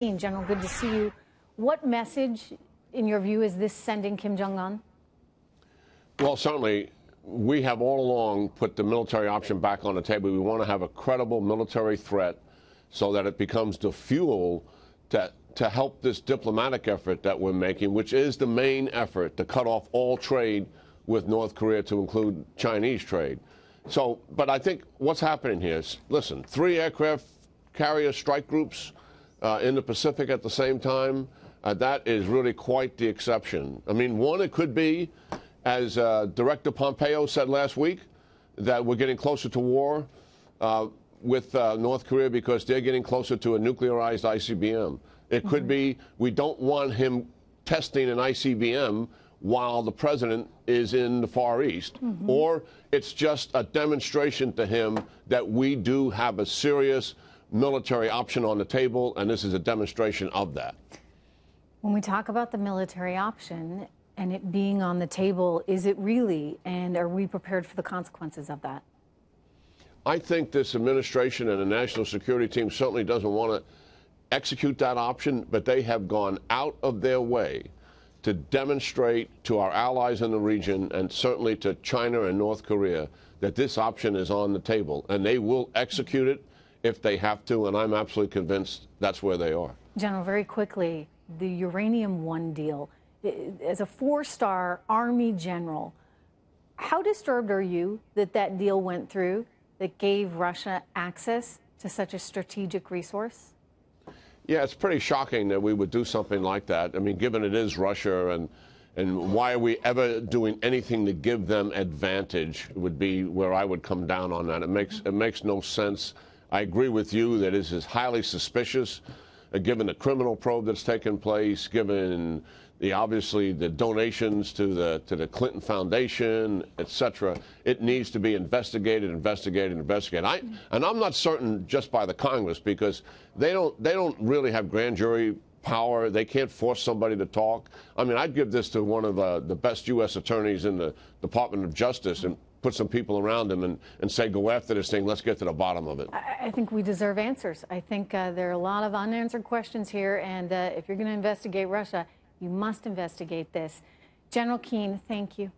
General, good to see you. What message, in your view, is this sending Kim Jong-un? Well, certainly, we have all along put the military option back on the table. We want to have a credible military threat so that it becomes the fuel to help this diplomatic effort that we're making, which is the main effort to cut off all trade with North Korea, to include Chinese trade. So, but I think what's happening here is, listen, 3 aircraft carrier strike groups in the Pacific at the same time, that is really quite the exception. I mean, one, it could be, as Director Pompeo said last week, that we're getting closer to war with North Korea because they're getting closer to a nuclearized ICBM. It could be we don't want him testing an ICBM while the president is in the Far East. Or it's just a demonstration to him that we do have a serious military option on the table, and this is a demonstration of that. When we talk about the military option and it being on the table, is it really, and are we prepared for the consequences of that? I think this administration and the national security team certainly doesn't want to execute that option, but they have gone out of their way to demonstrate to our allies in the region, and certainly to China and North Korea, that this option is on the table, and they will execute it if they have to, and I'm absolutely convinced that's where they are. General, very quickly, the Uranium One deal. As a 4-star Army general, how disturbed are you that that deal went through that gave Russia access to such a strategic resource? Yeah, it's pretty shocking that we would do something like that. I mean, given it is Russia, and why are we ever doing anything to give them advantage would be where I would come down on that. It makes no sense. I agree with you that this is highly suspicious, given the criminal probe that's taken place, given obviously the donations to the Clinton Foundation, etc. It needs to be investigated. And I'm not certain just by the Congress, because they don't really have grand jury power. They can't force somebody to talk. I mean, I'd give this to one of the best U.S. attorneys in the Department of Justice and put some people around him and say, go after this thing. Let's get to the bottom of it. I think we deserve answers. I think there are a lot of unanswered questions here, and if you're going to investigate Russia, you must investigate this. General Keane, thank you.